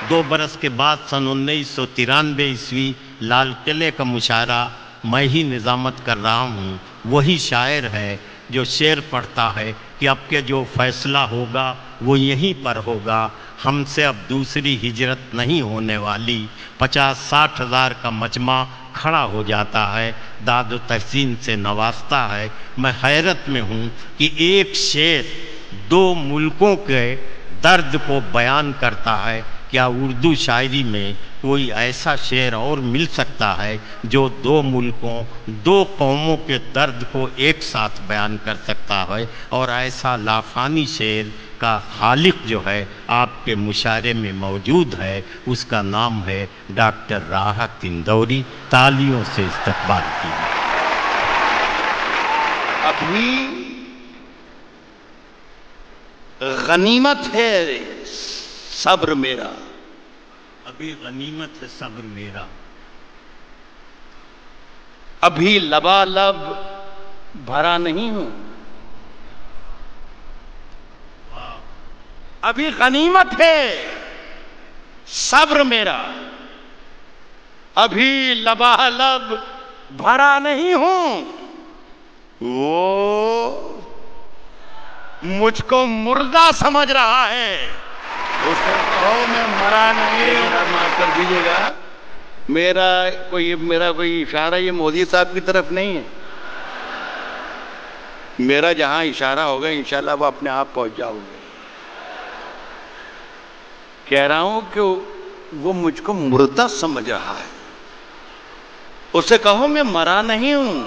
2 برس کے بعد سن 1993 لال قلعے کا مشاعرہ میں ہی نظامت کر رہا ہوں. وہی شاعر ہے جو شعر پڑھتا ہے کہ اب کے جو فیصلہ ہوگا وہ یہیں پر ہوگا. ہم سے اب دوسری ہجرت نہیں ہونے والی. 50-60 ہزار کا مجمع کھڑا ہو جاتا ہے، داد و تحسین سے نوازتا ہے. میں حیرت میں ہوں کہ ایک شعر 2 ملکوں کے درد کو بیان کرتا ہے. کیا اردو شاعری میں کوئی ایسا شعر اور مل سکتا ہے جو 2 ملکوں 2 قوموں کے درد کو ایک ساتھ بیان کر سکتا ہے؟ اور ایسا لافانی شعر کا خالق جو ہے آپ کے مشاعرے میں موجود ہے، اس کا نام ہے ڈاکٹر راحت اندوری. تالیوں سے استقبال کیجیے. ابھی غنیمت ہے صبر میرا، ابھی غنیمت ہے صبر میرا، ابھی لبالب بھرا نہیں ہوں. ابھی غنیمت ہے صبر میرا، ابھی لبالب بھرا نہیں ہوں. وہ مجھ کو مردہ سمجھ رہا ہے، اسے کہو میں مرا نہیں. معاف کر دیجیے گا، میرا کوئی اشارہ یہ مودی صاحب کی طرف نہیں ہے. میرا جہاں اشارہ ہوگا انشاءاللہ وہ اپنے آپ پہنچ جاؤ گے. کہہ رہا ہوں کہ وہ مجھ کو مردہ سمجھ رہا ہے، اسے کہو میں مرا نہیں ہوں.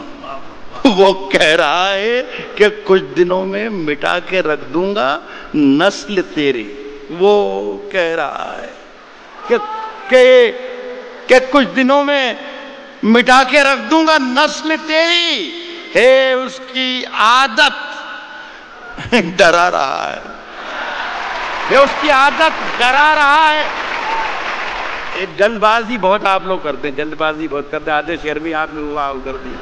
وہ کہہ رہا ہے کہ کچھ دنوں میں مٹا کے رکھ دوں گا نسل تیری. وہ کہہ رہا ہے کہ کچھ دنوں میں مٹا کے رکھ دوں گا نسل تیری. ہے اس کی عادت ڈرا رہا ہے، ہے اس کی عادت ڈرا رہا ہے. جلد بازی بہت آپ لوگ کرتے ہیں، جلد بازی بہت کرتے ہیں. آدھے شعر بھی آپ نے وہ کر دی.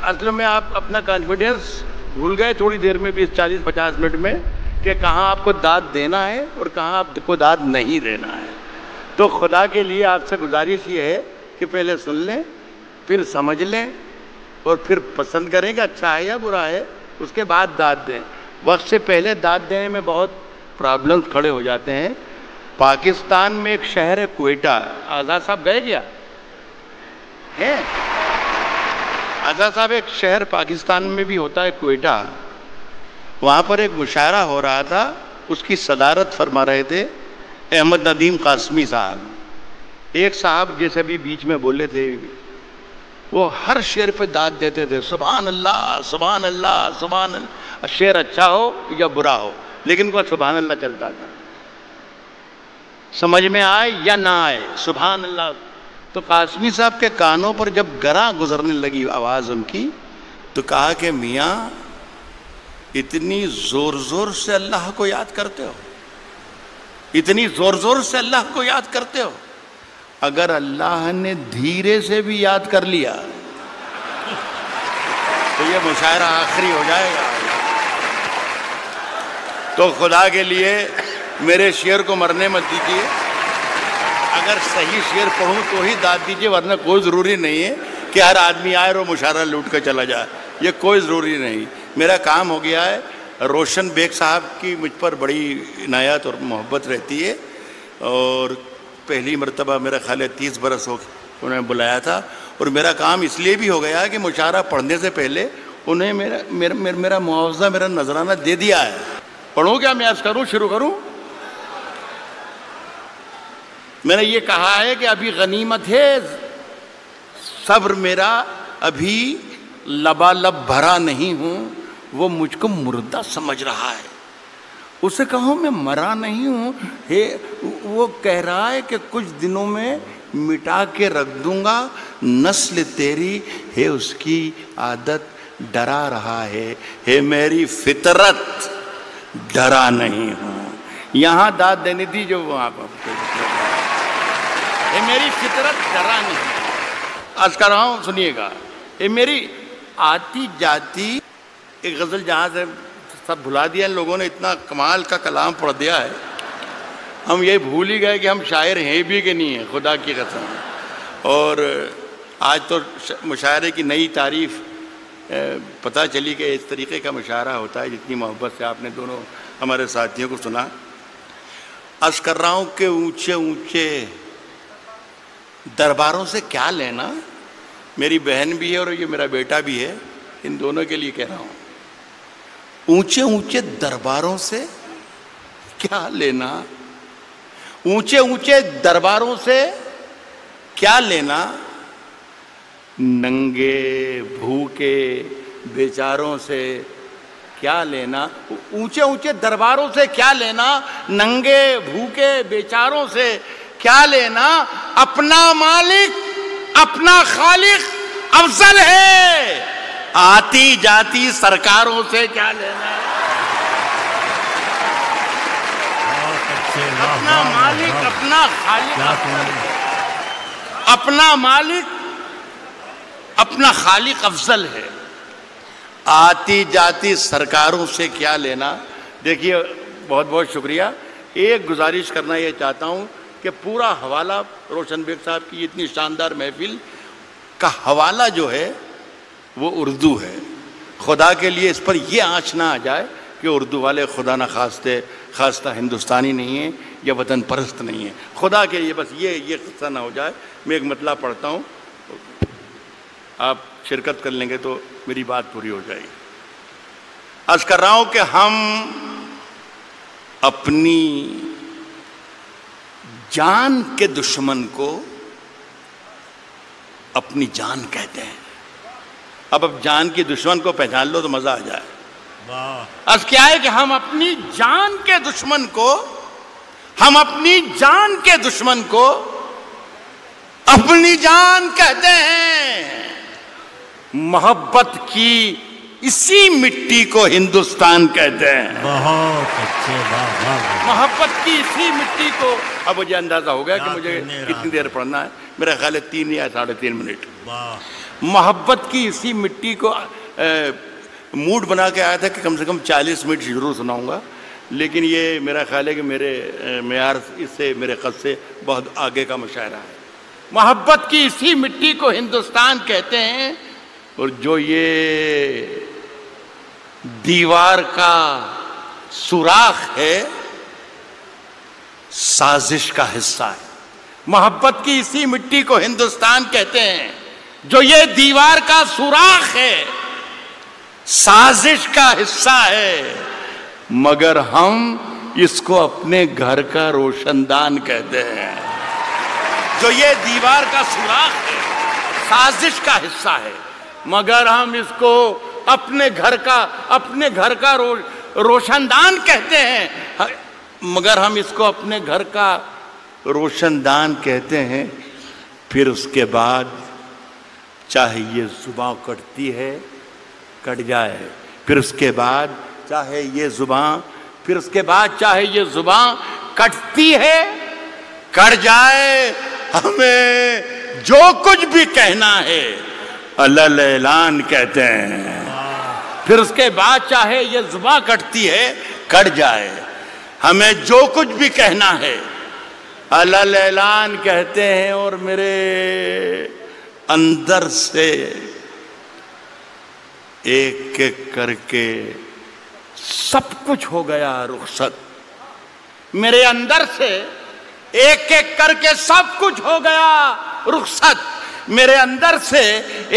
اصل میں آپ اپنا کانفیڈنس بھول گئے تھوڑی دیر میں، 20-40-50 منٹ میں، کہ کہاں آپ کو داد دینا ہے اور کہاں آپ کو داد نہیں دینا ہے. تو خدا کے لیے آپ سے گزارش یہ ہے کہ پہلے سن لیں، پھر سمجھ لیں، اور پھر پسند کریں کہ اچھا ہے یا برا ہے، اس کے بعد داد دیں. وقت سے پہلے داد دینے میں بہت پرابلمز کھڑے ہو جاتے ہیں. پاکستان میں ایک شہر ہے کوئٹہ. آزاد صاحب گئے کیا ہے؟ آزاد صاحب ایک شہر پاکستان میں بھی ہوتا ہے کوئٹہ. وہاں پر ایک مشاعرہ ہو رہا تھا، اس کی صدارت فرما رہے تھے احمد ندیم قاسمی صاحب. ایک صاحب جیسے بھی بیچ میں بولے تھے، وہ ہر شعر پہ داد دیتے تھے، سبحان اللہ سبحان اللہ سبحان اللہ. شعر اچھا ہو یا برا ہو، لیکن وہ سبحان اللہ چلتا تھا. سمجھ میں آئے یا نہ آئے، سبحان اللہ. تو قاسمی صاحب کے کانوں پر جب گراں گزرنے لگی آواز ان کی، تو کہا کہ میاں اتنی زور زور سے اللہ کو یاد کرتے ہو، اتنی زور زور سے اللہ کو یاد کرتے ہو، اگر اللہ نے دھیرے سے بھی یاد کر لیا تو یہ مشاعرہ آخری ہو جائے گا. تو خدا کے لیے میرے شعر کو مرنے مت دیجیے. اگر صحیح شعر پڑھوں تو ہی داد دیجیے، ورنہ کوئی ضروری نہیں ہے کہ ہر آدمی آئے اور مشاعرہ لوٹ کر چلا جائے. یہ کوئی ضروری نہیں. میرا کام ہو گیا ہے. روشن بیگ صاحب کی مجھ پر بڑی عنایت اور محبت رہتی ہے، اور پہلی مرتبہ میرا خیال ہے 30 برس ہو انہوں نے بلایا تھا. اور میرا کام اس لیے بھی ہو گیا کہ مشاعرہ پڑھنے سے پہلے انہیں میرا معاوضہ، میرا نذرانہ دے دیا ہے. پڑھوں کیا میں عرض کروں، شروع کروں؟ میں نے یہ کہا ہے کہ ابھی غنیمت ہے صبر میرا، ابھی لبالب بھرا نہیں ہوں. وہ مجھ کو مردہ سمجھ رہا ہے، اسے کہوں میں مرا نہیں ہوں. وہ کہہ رہا ہے کہ کچھ دنوں میں مٹا کے رکھ دوں گا نسل تیری. ہے اس کی عادت ڈرا رہا ہے میری فطرت ڈرا نہیں ہوں. یہاں داد دینی تھی جو وہاں پر میری فطرت ڈرا نہیں. عرض کر رہا ہوں سنیے گا. یہ میری آتی جاتی ایک غزل جہاں سے سب بھلا دیا ان لوگوں نے، اتنا کمال کا کلام پڑھ دیا ہے. ہم یہ بھول ہی گئے کہ ہم شاعر ہیں بھی کہ نہیں ہیں، خدا کی قسم. اور آج تو مشاعرے کی نئی تعریف پتہ چلی کہ اس طریقے کا مشاعرہ ہوتا ہے جتنی محبت سے آپ نے دونوں ہمارے ساتھیوں کو سنا. عرض کر رہا ہوں کہ اونچے اونچے درباروں سے کیا لینا. میری بہن بھی ہے اور یہ میرا بیٹا بھی ہے، ان دونوں کے لیے کہہ رہا ہوں. اونچے اونچے درباروں سے کیا لینا، اونچے اونچے درباروں سے کیا لینا، ننگے بھوکے بیچاروں سے کیا لینا. اونچے اونچے درباروں سے کیا لینا، ننگے بھوکے بیچاروں سے کیا لینا. اپنا مالک اپنا خالق افضل ہے، آتی جاتی سرکاروں سے کیا لینا. اپنا مالک اپنا خالق، اپنا مالک اپنا خالق افضل ہے، آتی جاتی سرکاروں سے کیا لینا. دیکھیے بہت بہت شکریہ. ایک گزارش کرنا یہ چاہتا ہوں کہ پورا حوالہ روشن بیگ صاحب کی اتنی شاندار محفل کا حوالہ جو ہے وہ اردو ہے. خدا کے لیے اس پر یہ آنچ نہ آ جائے کہ اردو والے خدا نہ خواستہ ہندوستانی نہیں ہیں یا وطن پرست نہیں ہیں. خدا کے لیے بس یہ قصہ نہ ہو جائے. میں ایک مطلب پڑھتا ہوں، آپ شرکت کر لیں گے تو میری بات پوری ہو جائے گی. عرض کر رہا ہوں کہ ہم اپنی جان کے دشمن کو اپنی جان کہتے ہیں. اب جان کی دشمن کو پہچان لو تو مزہ آ جائے. عرض کیا ہے کہ ہم اپنی جان کے دشمن کو، ہم اپنی جان کے دشمن کو اپنی جان کہتے ہیں. محبت کی اسی مٹی کو ہندوستان کہتے ہیں. بہت اچھے. محبت کی اسی مٹی کو. اب مجھے اندازہ ہو گیا کہ مجھے کتنی دیر پڑھنا ہے. میرا خیال ہے 3 یا 3.5 منٹ. محبت کی اسی مٹی کو موڈ بنا کے آیا تھا کہ کم سے کم 40 منٹ ضرور سناؤں گا، لیکن یہ میرا خیال ہے کہ میرے معیار اس سے، میرے قد سے بہت آگے کا مشاعرہ ہے. محبت کی اسی مٹی کو ہندوستان کہتے ہیں، اور جو یہ دیوار کا سوراخ ہے سازش کا حصہ ہے. محبت کی اسی مٹی کو ہندوستان کہتے ہیں، جو یہ دیوار کا سوراخ ہے سازش کا حصہ ہے، مگر ہم اس کو اپنے گھر کا روشن دان کہتے ہیں. جو یہ دیوار کا سوراخ ہے سازش کا حصہ ہے، مگر ہم اس کو اپنے گھر کا روشن دان کہتے ہیں. مگر ہم اس کو اپنے گھر کا روشن دان کہتے ہیں. پھر اس کے بعد چاہے یہ زباں کٹتی ہے کٹ جائے، پھر اس کے بعد چاہے یہ زباں کٹتی ہے کٹ جائے، ہمیں جو کچھ بھی کہنا ہے علل اعلان کہتے ہیں. پھر اس کے بعد چاہے یہ زباں کٹتی ہے کٹ جائے، ہمیں جو کچھ بھی کہنا ہے علل اعلان کہتے ہیں. اور میرے اندر سے ایک ایک کر کے سب کچھ ہو گیا رخصت. میرے اندر سے ایک ایک کر کے سب کچھ ہو گیا رخصت. میرے اندر سے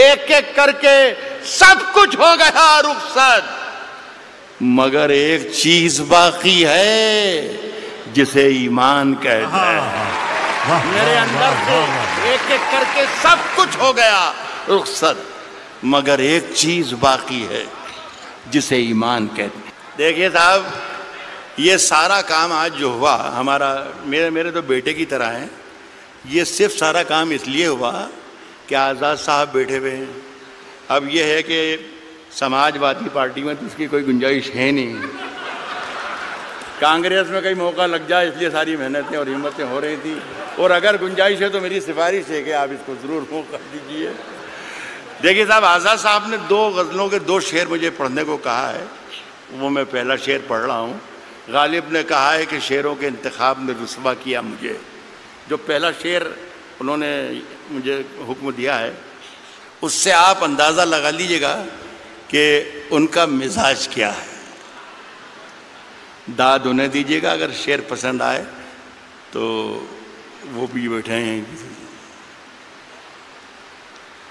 ایک ایک کر کے سب کچھ ہو گیا رخصت، مگر ایک چیز باقی ہے جسے ایمان کہتے ہیں. میرے اندر سے ایک ایک کر کے سب کچھ ہو گیا رخصت، مگر ایک چیز باقی ہے جسے ایمان کہتے ہیں. دیکھیے صاحب، یہ سارا کام آج جو ہوا ہمارا، میرے تو بیٹے کی طرح ہیں. یہ صرف سارا کام اس لیے ہوا کہ آزاد صاحب بیٹھے ہوئے ہیں. اب یہ ہے کہ سماج وادی پارٹی میں تو اس کی کوئی گنجائش ہے نہیں. کانگریس میں کئی موقع لگ جائے، اس لیے ساری محنتیں اور ہمتیں ہو رہی تھیں. اور اگر گنجائش ہے تو میری سفارش ہے کہ آپ اس کو ضرور موقع دیجیے. دیکھیے صاحب، آزاد صاحب نے 2 غزلوں کے 2 شعر مجھے پڑھنے کو کہا ہے. وہ میں پہلا شعر پڑھ رہا ہوں. غالب نے کہا ہے کہ شعروں کے انتخاب میں رسوا کیا مجھے. جو پہلا شعر انہوں نے مجھے حکم دیا ہے اس سے آپ اندازہ لگا لیجئے گا کہ ان کا مزاج کیا ہے. داد انہیں دیجئے گا اگر شعر پسند آئے تو وہ بھی بیٹھے ہیں.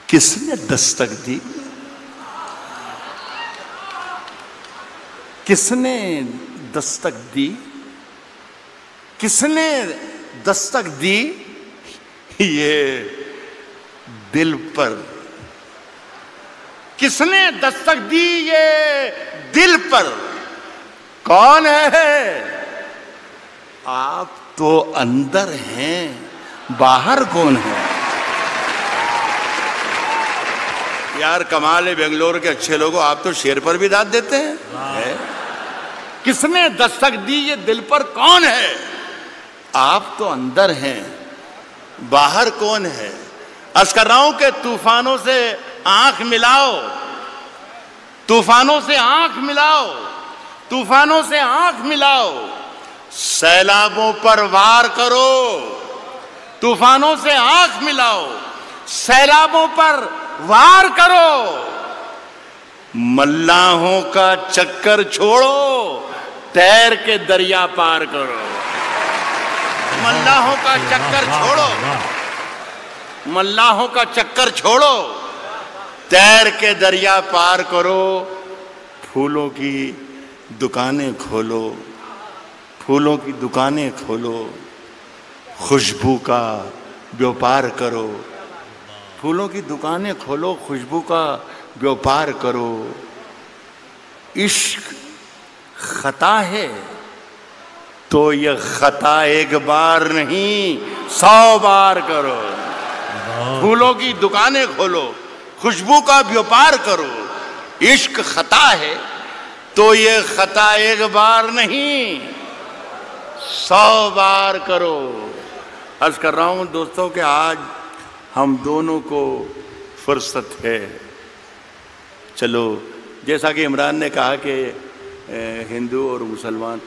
کس نے دستک دی؟ کس نے دستک دی؟ کس نے دستک دی یہ دل پر؟ کس نے دستک دی یہ دل پر؟ کون ہے؟ آپ تو اندر ہیں، باہر کون ہے؟ یار کمال ہے بنگلور کے اچھے لوگوں، آپ تو شعر پر بھی داد دیتے ہیں. کس نے دستک دی یہ دل پر؟ کون ہے؟ آپ تو اندر ہیں، باہر کون ہے؟ عرض کر رہا ہوں کہ طوفانوں سے آنکھ ملاؤ، طوفانوں سے آنکھ ملاؤ، طوفانوں سے آنکھ ملاؤ، سیلابوں پر وار کرو. طوفانوں سے آنکھ ملاؤ، سیلابوں پر وار کرو. ملاحوں کا چکر چھوڑو، تیر کے دریا پار کرو. ملاحوں کا چکر چھوڑو، ملاحوں کا چکر چھوڑو، تیر کے دریا پار کرو. پھولوں کی دکانیں کھولو، پھولوں کی دکانیں کھولو، خوشبو کا بیوپار کرو. پھولوں کی دکانیں کھولو، خوشبو کا بیوپار کرو. عشق خطا ہے تو یہ خطا ایک بار نہیں 100 بار کرو. پھولوں کی دکانیں کھولو، خوشبو کا بیوپار کرو. عشق خطا ہے تو یہ خطا ایک بار نہیں 100 بار کرو. عرض کر رہا ہوں دوستوں کہ آج ہم دونوں کو فرصت ہے. چلو جیسا کہ عمران نے کہا کہ ہندو اور مسلمان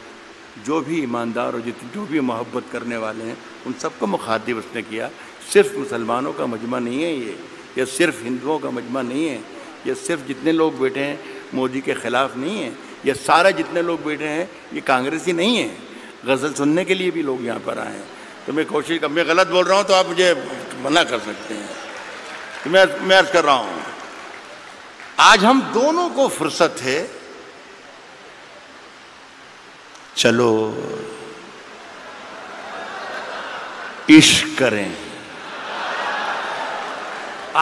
جو بھی ایماندار اور جو بھی محبت کرنے والے ہیں ان سب کو مخاطب اس نے کیا. صرف مسلمانوں کا مجمع نہیں ہے یہ صرف ہندوؤں کا مجمع نہیں ہے، یہ صرف جتنے لوگ بیٹھے ہیں مودی کے خلاف نہیں ہیں، یہ سارے جتنے لوگ بیٹھے ہیں یہ کانگریسی نہیں ہیں. غزل سننے کے لیے بھی لوگ یہاں پر آئے ہیں. تو میں کوشش میں غلط بول رہا ہوں تو آپ مجھے منع کر سکتے ہیں. تو میں عرض کر رہا ہوں آج ہم دونوں کو فرصت ہے. چلو عشق کریں.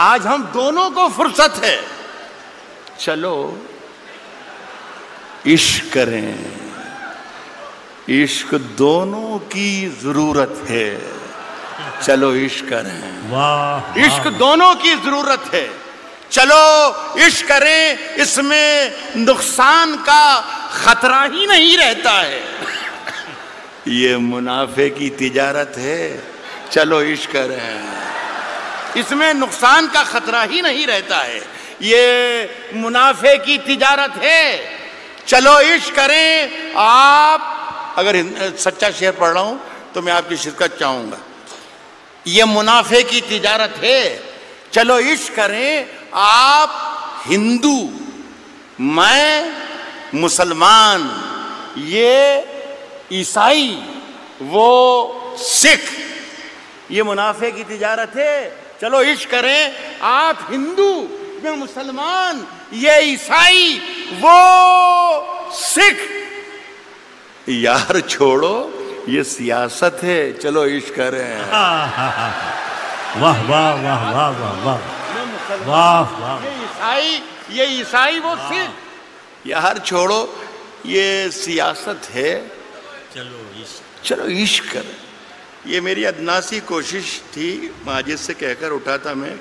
آج ہم دونوں کو فرصت ہے. چلو عشق کریں. عشق دونوں کی ضرورت ہے. چلو عشق کریں. عشق دونوں کی ضرورت ہے. چلو عشق کریں. اس میں نقصان کا خطرہ ہی نہیں رہتا ہے. یہ منافع کی تجارت ہے. چلو عشق کریں. اس میں نقصان کا خطرہ ہی نہیں رہتا ہے. یہ منافع کی تجارت ہے. چلو عشق کریں. آپ اگر سچا شعر پڑھ رہا ہوں تو میں آپ کی شرکت چاہوں گا. یہ منافع کی تجارت ہے. چلو عشق کریں. آپ ہندو، میں مسلمان، یہ عیسائی، وہ سکھ. یہ منافع کی تجارت ہے. چلو عشق کریں. آپ ہندو، میں مسلمان، یہ عیسائی، وہ سکھ. یار چھوڑو یہ سیاست ہے. چلو عشق کریں. واہ واہ واہ واہ واہ واہ واہ. یہ عیسائی وہ سکھ. یار چھوڑو یہ سیاست ہے. چلو عشق کریں. یہ میری ادناسی کوشش تھی. ماجد سے کہہ کر اٹھا تھا میں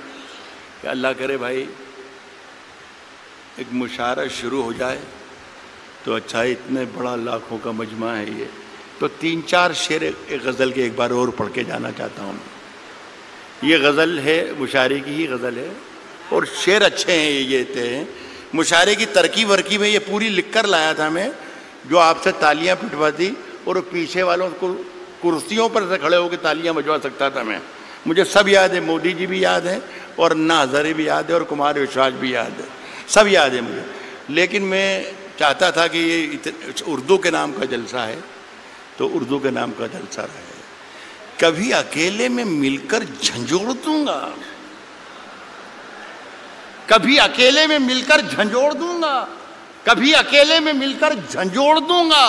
کہ اللہ کرے بھائی ایک مشاعرہ شروع ہو جائے تو اچھا. اتنے بڑا لاکھوں کا مجمع ہے یہ تو 3-4 شعر ایک غزل کے ایک بار اور پڑھ کے جانا چاہتا ہوں. یہ غزل ہے، مشاعرے کی ہی غزل ہے اور شعر اچھے ہیں. یہ تھے مشاعرے کی ترکیب ورکیب ہے. یہ پوری لکھ کر لایا تھا میں جو آپ سے تالیاں پٹواتی اور پیچھے والوں کو کرسیوں پر سے کھڑے ہو کے تالیاں بجوا سکتا تھا میں. مجھے سب یاد ہے, مودی جی بھی یاد ہے اور انا ہزارے بھی یاد ہے اور کمار وشواس بھی یاد ہے, سب یاد ہے مجھے. لیکن میں چاہتا تھا کہ یہ اردو کے نام کا جلسہ ہے تو اردو کے نام کا جلسہ رہے. کبھی اکیلے میں مل کر جھنجھوڑ دوں گا, کبھی اکیلے میں مل کر جھنجھوڑ دوں گا, کبھی اکیلے میں مل کر جھنجھوڑ دوں گا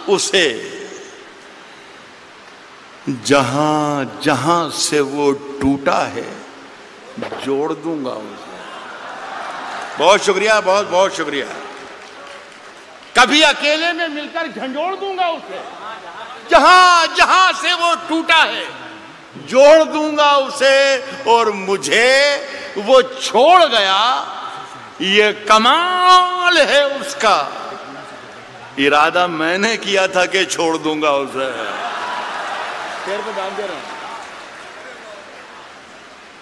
اسے, جہاں جہاں سے وہ ٹوٹا ہے جوڑ دوں گا اسے. بہت شکریہ, بہت بہت شکریہ. کبھی اکیلے میں مل کر جھنجھوڑ دوں گا اسے, جہاں جہاں سے وہ ٹوٹا ہے جوڑ دوں گا اسے, اور مجھے وہ چھوڑ گیا یہ کمال ہے اس کا, ارادہ میں نے کیا تھا کہ چھوڑ دوں گا اسے. شیر پہ دام دے رہا ہوں.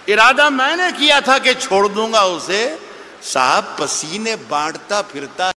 ارادہ میں نے کیا تھا کہ چھوڑ دوں گا اسے, صاحب پسینے بانٹتا پھرتا